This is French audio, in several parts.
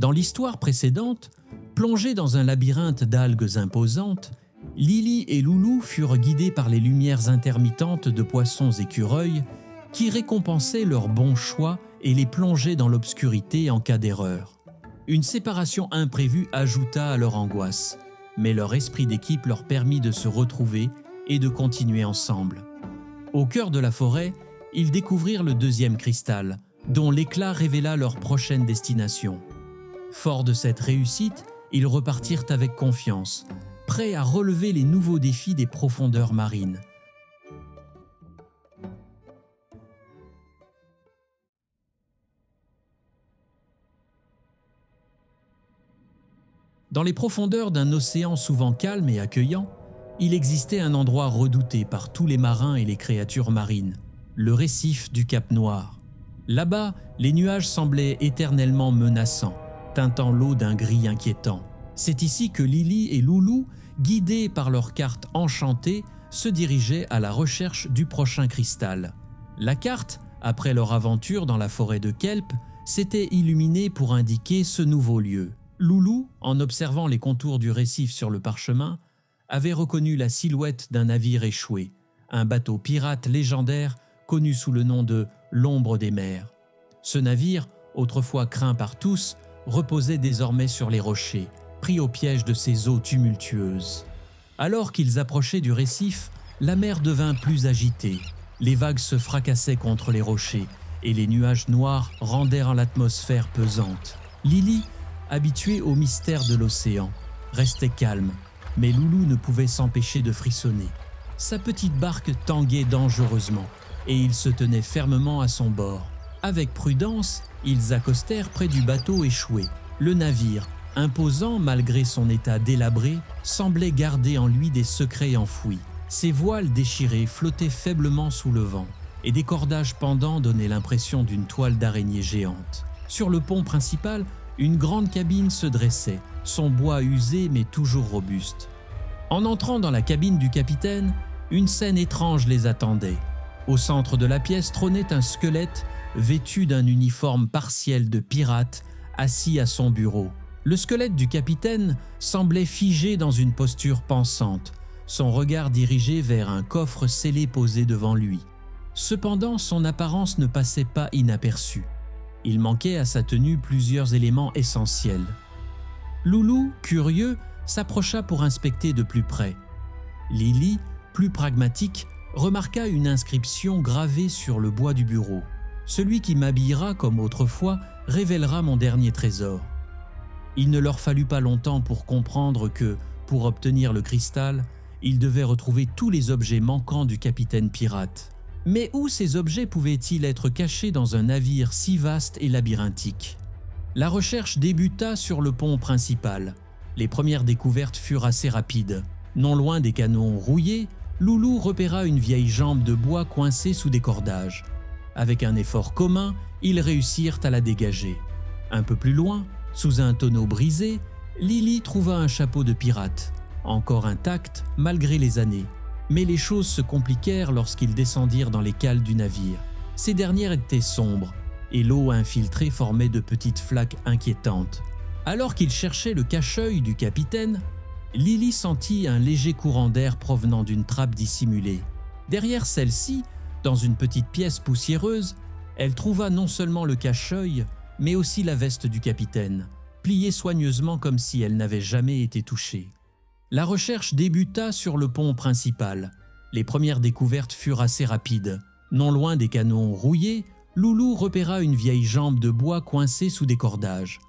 Dans l'histoire précédente, plongés dans un labyrinthe d'algues imposantes, Lily et Loulou furent guidés par les lumières intermittentes de poissons écureuils qui récompensaient leurs bons choix et les plongeaient dans l'obscurité en cas d'erreur. Une séparation imprévue ajouta à leur angoisse, mais leur esprit d'équipe leur permit de se retrouver et de continuer ensemble. Au cœur de la forêt, ils découvrirent le deuxième cristal, dont l'éclat révéla leur prochaine destination. Forts de cette réussite, ils repartirent avec confiance, prêts à relever les nouveaux défis des profondeurs marines. Dans les profondeurs d'un océan souvent calme et accueillant, il existait un endroit redouté par tous les marins et les créatures marines, le récif du Cap Noir. Là-bas, les nuages semblaient éternellement menaçants, teintant l'eau d'un gris inquiétant. C'est ici que Lily et Loulou, guidés par leur carte enchantée, se dirigeaient à la recherche du prochain cristal. La carte, après leur aventure dans la forêt de Kelp, s'était illuminée pour indiquer ce nouveau lieu. Loulou, en observant les contours du récif sur le parchemin, avait reconnu la silhouette d'un navire échoué, un bateau pirate légendaire connu sous le nom de l'Ombre des mers. Ce navire, autrefois craint par tous, reposait désormais sur les rochers, pris au piège de ces eaux tumultueuses. Alors qu'ils approchaient du récif, la mer devint plus agitée. Les vagues se fracassaient contre les rochers et les nuages noirs rendirent l'atmosphère pesante. Lily, habituée au mystère de l'océan, restait calme, mais Loulou ne pouvait s'empêcher de frissonner. Sa petite barque tanguait dangereusement et il se tenait fermement à son bord. Avec prudence, ils accostèrent près du bateau échoué. Le navire, imposant malgré son état délabré, semblait garder en lui des secrets enfouis. Ses voiles déchirées flottaient faiblement sous le vent et des cordages pendants donnaient l'impression d'une toile d'araignée géante. Sur le pont principal, une grande cabine se dressait, son bois usé mais toujours robuste. En entrant dans la cabine du capitaine, une scène étrange les attendait. Au centre de la pièce trônait un squelette vêtu d'un uniforme partiel de pirate, assis à son bureau. Le squelette du capitaine semblait figé dans une posture pensante, son regard dirigé vers un coffre scellé posé devant lui. Cependant, son apparence ne passait pas inaperçue. Il manquait à sa tenue plusieurs éléments essentiels. Loulou, curieux, s'approcha pour inspecter de plus près. Lily, plus pragmatique, remarqua une inscription gravée sur le bois du bureau. « Celui qui m'habillera comme autrefois révélera mon dernier trésor. » Il ne leur fallut pas longtemps pour comprendre que, pour obtenir le cristal, ils devaient retrouver tous les objets manquants du capitaine pirate. Mais où ces objets pouvaient-ils être cachés dans un navire si vaste et labyrinthique? La recherche débuta sur le pont principal. Les premières découvertes furent assez rapides. Non loin des canons rouillés, Loulou repéra une vieille jambe de bois coincée sous des cordages. Avec un effort commun, ils réussirent à la dégager. Un peu plus loin, sous un tonneau brisé, Lily trouva un chapeau de pirate, encore intact malgré les années. Mais les choses se compliquèrent lorsqu'ils descendirent dans les cales du navire. Ces dernières étaient sombres, et l'eau infiltrée formait de petites flaques inquiétantes. Alors qu'ils cherchaient le cache-œil du capitaine, Lily sentit un léger courant d'air provenant d'une trappe dissimulée. Derrière celle-ci, dans une petite pièce poussiéreuse, elle trouva non seulement le cache-œil, mais aussi la veste du capitaine, pliée soigneusement comme si elle n'avait jamais été touchée. La recherche débuta sur le pont principal. Les premières découvertes furent assez rapides. Non loin des canons rouillés, Loulou repéra une vieille jambe de bois coincée sous des cordages.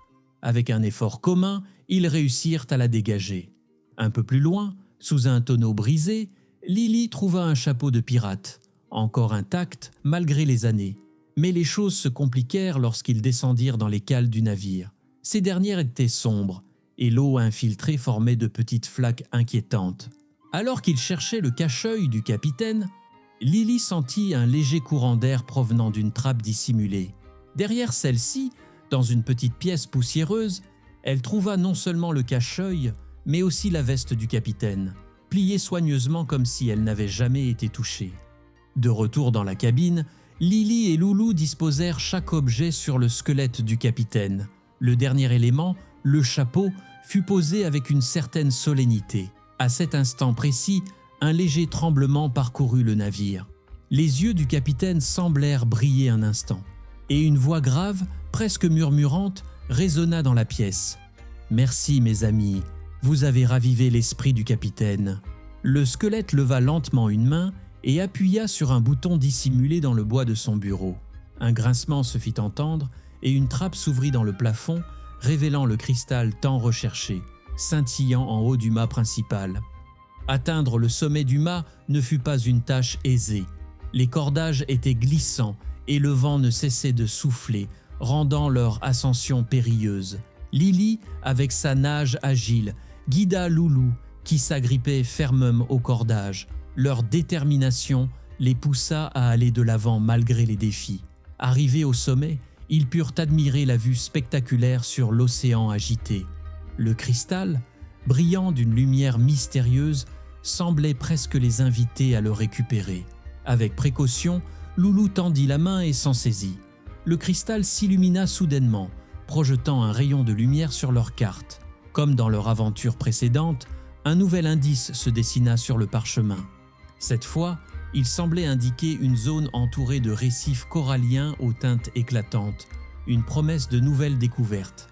Avec un effort commun, ils réussirent à la dégager. Un peu plus loin, sous un tonneau brisé, Lily trouva un chapeau de pirate, encore intact malgré les années. Mais les choses se compliquèrent lorsqu'ils descendirent dans les cales du navire. Ces dernières étaient sombres, et l'eau infiltrée formait de petites flaques inquiétantes. Alors qu'ils cherchaient le cache-œil du capitaine, Lily sentit un léger courant d'air provenant d'une trappe dissimulée. Derrière celle-ci, dans une petite pièce poussiéreuse, elle trouva non seulement le cache-œil, mais aussi la veste du capitaine, pliée soigneusement comme si elle n'avait jamais été touchée. De retour dans la cabine, Lily et Loulou disposèrent chaque objet sur le squelette du capitaine, Le dernier élément, le chapeau, fut posé avec une certaine solennité. À cet instant précis, un léger tremblement parcourut le navire. Les yeux du capitaine semblèrent briller un instant, et une voix grave, presque murmurante, résonna dans la pièce. « Merci, mes amis, vous avez ravivé l'esprit du capitaine. » Le squelette leva lentement une main et appuya sur un bouton dissimulé dans le bois de son bureau. Un grincement se fit entendre et une trappe s'ouvrit dans le plafond, révélant le cristal tant recherché, scintillant en haut du mât principal. Atteindre le sommet du mât ne fut pas une tâche aisée. Les cordages étaient glissants et le vent ne cessait de souffler, rendant leur ascension périlleuse. Lily, avec sa nage agile, guida Loulou, qui s'agrippait fermement au cordage. Leur détermination les poussa à aller de l'avant malgré les défis. Arrivés au sommet, ils purent admirer la vue spectaculaire sur l'océan agité. Le cristal, brillant d'une lumière mystérieuse, semblait presque les inviter à le récupérer. Avec précaution, Loulou tendit la main et s'en saisit. Le cristal s'illumina soudainement, projetant un rayon de lumière sur leur carte. Comme dans leur aventure précédente, un nouvel indice se dessina sur le parchemin. Cette fois, il semblait indiquer une zone entourée de récifs coralliens aux teintes éclatantes, une promesse de nouvelles découvertes.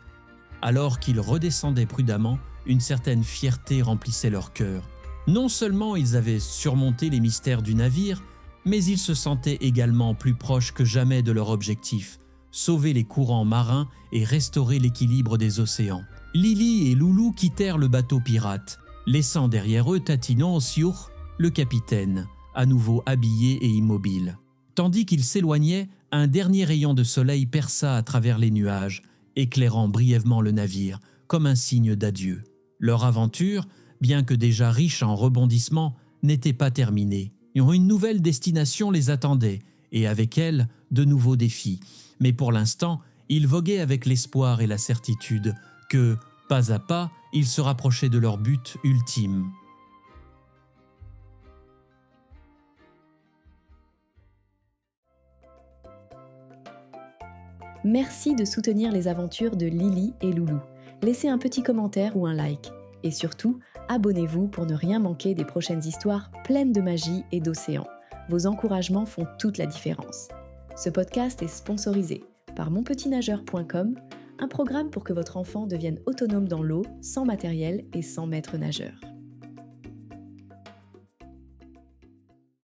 Alors qu'ils redescendaient prudemment, une certaine fierté remplissait leur cœur. Non seulement ils avaient surmonté les mystères du navire, mais ils se sentaient également plus proches que jamais de leur objectif, sauver les courants marins et restaurer l'équilibre des océans. Lily et Loulou quittèrent le bateau pirate, laissant derrière eux Tatinon Siour, le capitaine, à nouveau habillé et immobile. Tandis qu'ils s'éloignaient, un dernier rayon de soleil perça à travers les nuages, éclairant brièvement le navire, comme un signe d'adieu. Leur aventure, bien que déjà riche en rebondissements, n'était pas terminée. Une nouvelle destination les attendait, et avec elle, de nouveaux défis. Mais pour l'instant, ils voguaient avec l'espoir et la certitude que, pas à pas, ils se rapprochaient de leur but ultime. Merci de soutenir les aventures de Lily et Loulou. Laissez un petit commentaire ou un like. Et surtout, abonnez-vous pour ne rien manquer des prochaines histoires pleines de magie et d'océans. Vos encouragements font toute la différence. Ce podcast est sponsorisé par monpetitnageur.com, un programme pour que votre enfant devienne autonome dans l'eau, sans matériel et sans maître nageur.